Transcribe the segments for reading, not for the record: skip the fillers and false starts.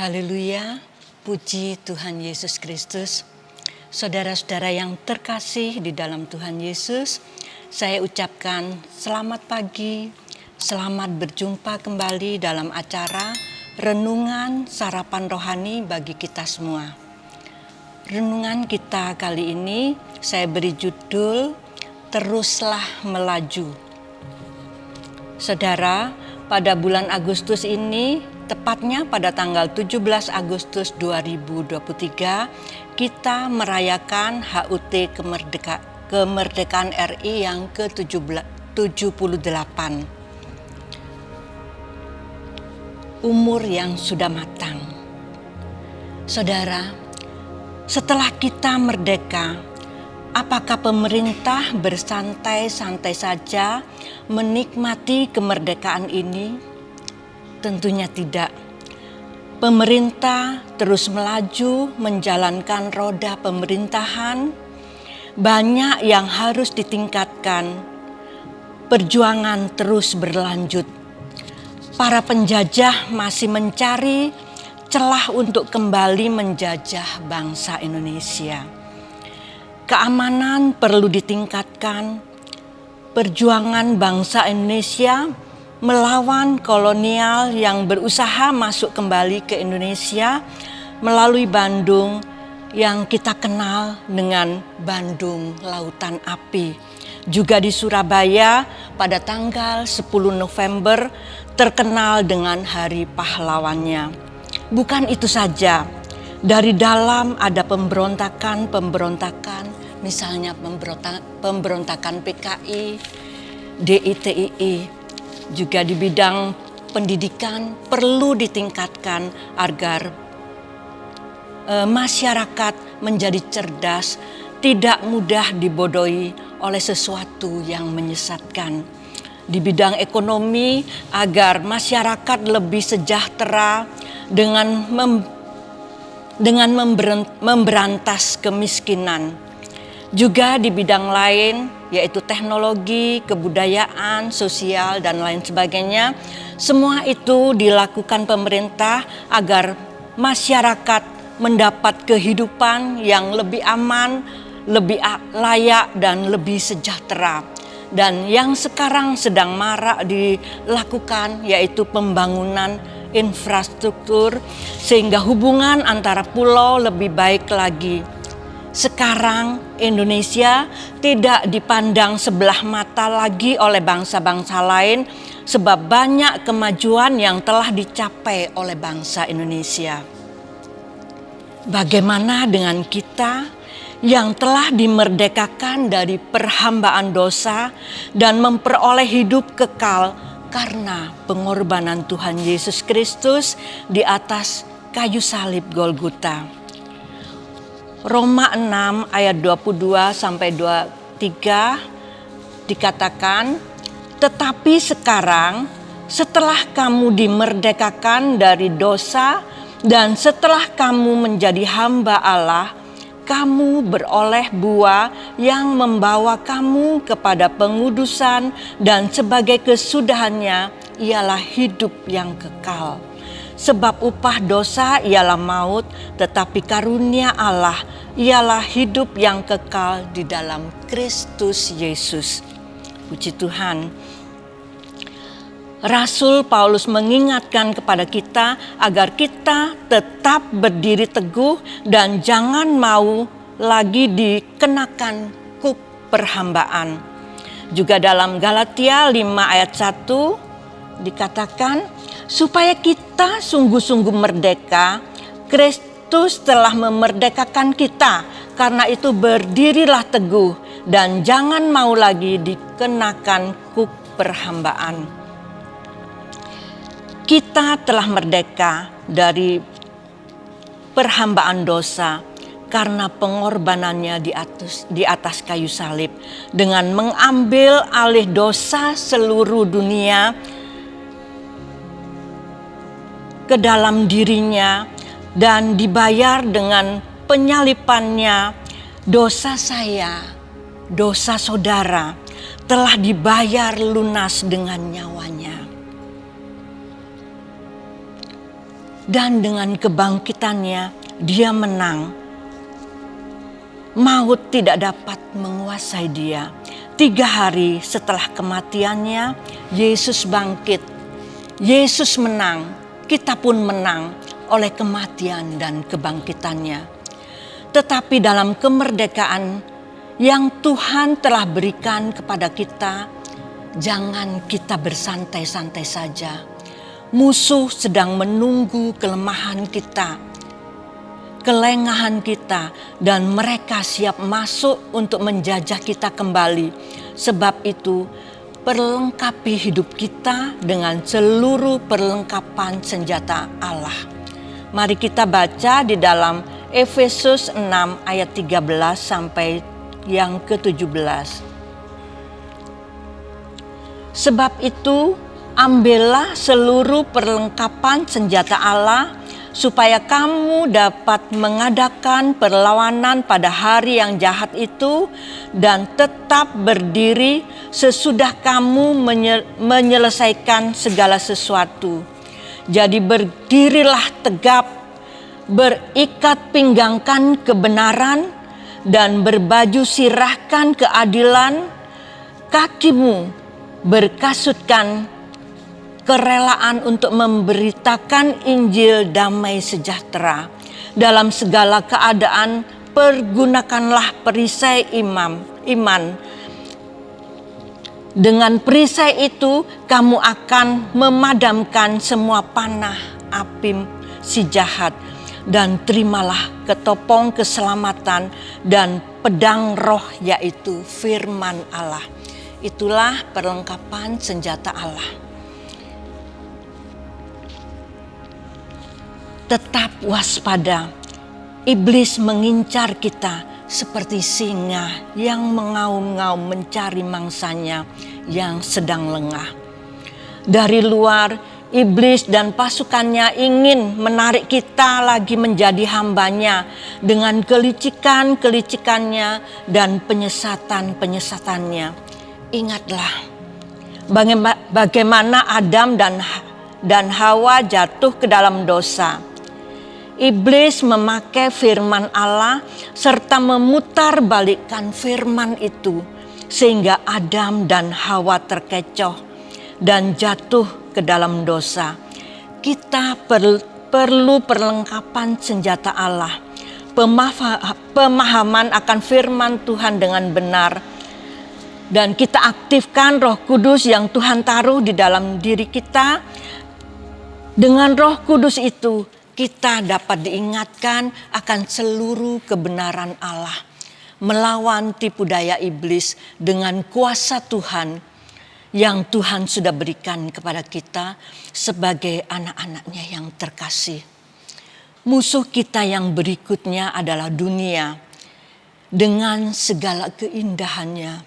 Haleluya, puji Tuhan Yesus Kristus. Saudara-saudara yang terkasih di dalam Tuhan Yesus, saya ucapkan selamat pagi, selamat berjumpa kembali dalam acara Renungan Sarapan Rohani bagi kita semua. Renungan kita kali ini saya beri judul Teruslah Melaju. Saudara, pada bulan Agustus ini, tepatnya pada tanggal 17 Agustus 2023, kita merayakan HUT Kemerdekaan RI yang ke-78. Umur yang sudah matang. Saudara, setelah kita merdeka, apakah pemerintah bersantai-santai saja menikmati kemerdekaan ini? Tentunya tidak. Pemerintah terus melaju menjalankan roda pemerintahan. Banyak yang harus ditingkatkan. Perjuangan terus berlanjut. Para penjajah masih mencari celah untuk kembali menjajah bangsa Indonesia. Keamanan perlu ditingkatkan. Perjuangan bangsa Indonesia melawan kolonial yang berusaha masuk kembali ke Indonesia melalui Bandung yang kita kenal dengan Bandung Lautan Api. Juga di Surabaya pada tanggal 10 November terkenal dengan Hari Pahlawannya. Bukan itu saja, dari dalam ada pemberontakan, misalnya pemberontakan PKI, DITII. Juga di bidang pendidikan perlu ditingkatkan agar masyarakat menjadi cerdas, tidak mudah dibodohi oleh sesuatu yang menyesatkan. Di bidang ekonomi agar masyarakat lebih sejahtera dengan memberantas kemiskinan. Juga di bidang lain yaitu teknologi, kebudayaan, sosial, dan lain sebagainya. Semua itu dilakukan pemerintah agar masyarakat mendapat kehidupan yang lebih aman, lebih layak, dan lebih sejahtera. Dan yang sekarang sedang marak dilakukan yaitu pembangunan infrastruktur sehingga hubungan antara pulau lebih baik lagi. Sekarang Indonesia tidak dipandang sebelah mata lagi oleh bangsa-bangsa lain sebab banyak kemajuan yang telah dicapai oleh bangsa Indonesia. Bagaimana dengan kita yang telah dimerdekakan dari perhambaan dosa dan memperoleh hidup kekal karena pengorbanan Tuhan Yesus Kristus di atas kayu salib Golgota? Roma 6 ayat 22-23 dikatakan, tetapi sekarang setelah kamu dimerdekakan dari dosa dan setelah kamu menjadi hamba Allah, kamu beroleh buah yang membawa kamu kepada pengudusan dan sebagai kesudahannya ialah hidup yang kekal. Sebab upah dosa ialah maut, tetapi karunia Allah ialah hidup yang kekal di dalam Kristus Yesus. Puji Tuhan. Rasul Paulus mengingatkan kepada kita agar kita tetap berdiri teguh dan jangan mau lagi dikenakan kuk perhambaan. Juga dalam Galatia 5 ayat 1 dikatakan, supaya kita sungguh-sungguh merdeka, Kristus telah memerdekakan kita. Karena itu berdirilah teguh dan jangan mau lagi dikenakan kuk perhambaan. Kita telah merdeka dari perhambaan dosa karena pengorbanannya di atas kayu salib. Dengan mengambil alih dosa seluruh dunia ke dalam dirinya dan dibayar dengan penyalipannya, dosa saya, dosa saudara telah dibayar lunas dengan nyawanya. dan dengan kebangkitannya dia menang. Maut tidak dapat menguasai dia. 3 hari setelah kematiannya, Yesus bangkit. Yesus menang, kita pun menang oleh kematian dan kebangkitannya. Tetapi dalam kemerdekaan yang Tuhan telah berikan kepada kita, jangan kita bersantai-santai saja. Musuh sedang menunggu kelemahan kita, kelengahan kita, dan mereka siap masuk untuk menjajah kita kembali. Sebab itu, perlengkapi hidup kita dengan seluruh perlengkapan senjata Allah. Mari kita baca di dalam Efesus 6 ayat 13 sampai yang ke-17. Sebab itu, ambillah seluruh perlengkapan senjata Allah supaya kamu dapat mengadakan perlawanan pada hari yang jahat itu dan tetap berdiri sesudah kamu menyelesaikan segala sesuatu. Jadi berdirilah tegap, berikat pinggangkan kebenaran dan berbaju sirahkan keadilan, kakimu berkasutkan kerelaan untuk memberitakan Injil damai sejahtera. Dalam segala keadaan pergunakanlah perisai iman. Dengan perisai itu kamu akan memadamkan semua panah api si jahat. Dan terimalah ketopong keselamatan dan pedang roh, yaitu firman Allah. Itulah perlengkapan senjata Allah. Tetap waspada. Iblis mengincar kita seperti singa yang mengaum-ngaum mencari mangsanya yang sedang lengah. Dari luar, iblis dan pasukannya ingin menarik kita lagi menjadi hambanya dengan kelicikan-kelicikannya dan penyesatan-penyesatannya. Ingatlah bagaimana Adam dan Hawa jatuh ke dalam dosa. Iblis memakai firman Allah serta memutarbalikkan firman itu sehingga Adam dan Hawa terkecoh dan jatuh ke dalam dosa. Kita perlu perlengkapan senjata Allah, pemahaman akan firman Tuhan dengan benar, dan kita aktifkan Roh Kudus yang Tuhan taruh di dalam diri kita. Dengan Roh Kudus itu kita dapat diingatkan akan seluruh kebenaran Allah, melawan tipu daya iblis dengan kuasa Tuhan yang Tuhan sudah berikan kepada kita sebagai anak-anaknya yang terkasih. Musuh kita yang berikutnya adalah dunia dengan segala keindahannya,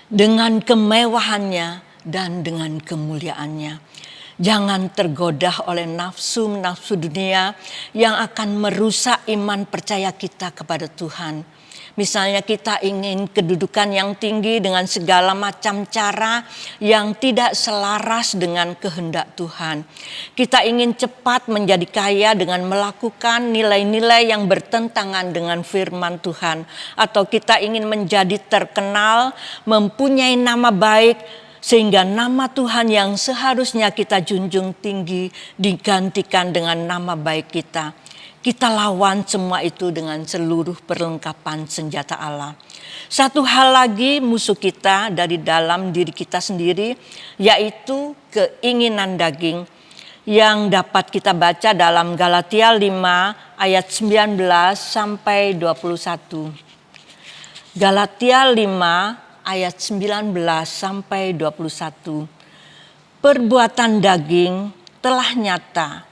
dengan kemewahannya dan dengan kemuliaannya. Jangan tergoda oleh nafsu-nafsu dunia yang akan merusak iman percaya kita kepada Tuhan. Misalnya kita ingin kedudukan yang tinggi dengan segala macam cara yang tidak selaras dengan kehendak Tuhan. Kita ingin cepat menjadi kaya dengan melakukan nilai-nilai yang bertentangan dengan firman Tuhan. Atau kita ingin menjadi terkenal, mempunyai nama baik, sehingga nama Tuhan yang seharusnya kita junjung tinggi digantikan dengan nama baik kita. Kita lawan semua itu dengan seluruh perlengkapan senjata Allah. Satu hal lagi musuh kita dari dalam diri kita sendiri, yaitu keinginan daging, yang dapat kita baca dalam Galatia 5 ayat 19 sampai 21. Galatia 5 ayat 19 sampai 21. Perbuatan daging telah nyata: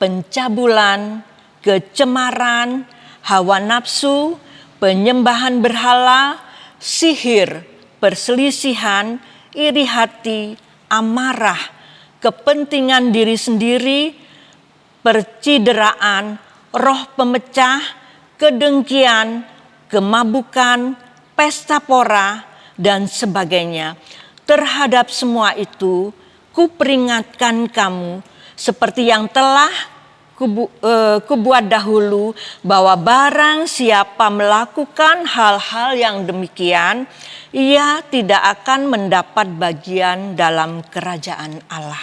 pencabulan, kecemaran, hawa nafsu, penyembahan berhala, sihir, perselisihan, iri hati, amarah, kepentingan diri sendiri, percideraan, roh pemecah, kedengkian, kemabukan, pesta pora, dan sebagainya. Terhadap semua itu, kuperingatkan kamu, seperti yang telah kubuat dahulu, bahwa barang siapa melakukan hal-hal yang demikian, ia tidak akan mendapat bagian dalam kerajaan Allah.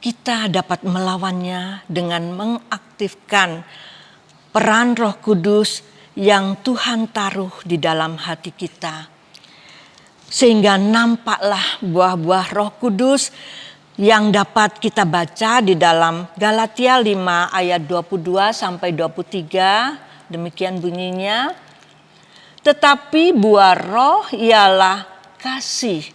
Kita dapat melawannya dengan mengaktifkan peran Roh Kudus yang Tuhan taruh di dalam hati kita. Sehingga nampaklah buah-buah Roh Kudus yang dapat kita baca di dalam Galatia 5 ayat 22 sampai 23. Demikian bunyinya. Tetapi buah roh ialah kasih,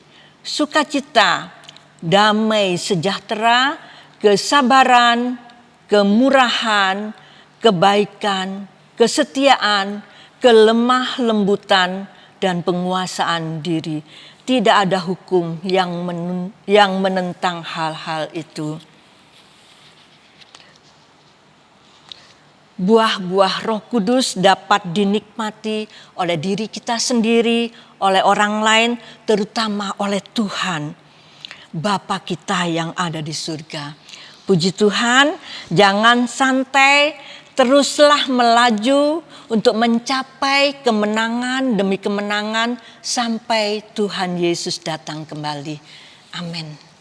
sukacita, damai sejahtera, kesabaran, kemurahan, kebaikan, kesetiaan, kelemah lembutan, dan penguasaan diri. Tidak ada hukum yang menentang hal-hal itu. Buah-buah Roh Kudus dapat dinikmati oleh diri kita sendiri, oleh orang lain, terutama oleh Tuhan, Bapa kita yang ada di surga. Puji Tuhan, jangan santai, teruslah melaju untuk mencapai kemenangan demi kemenangan sampai Tuhan Yesus datang kembali. Amin.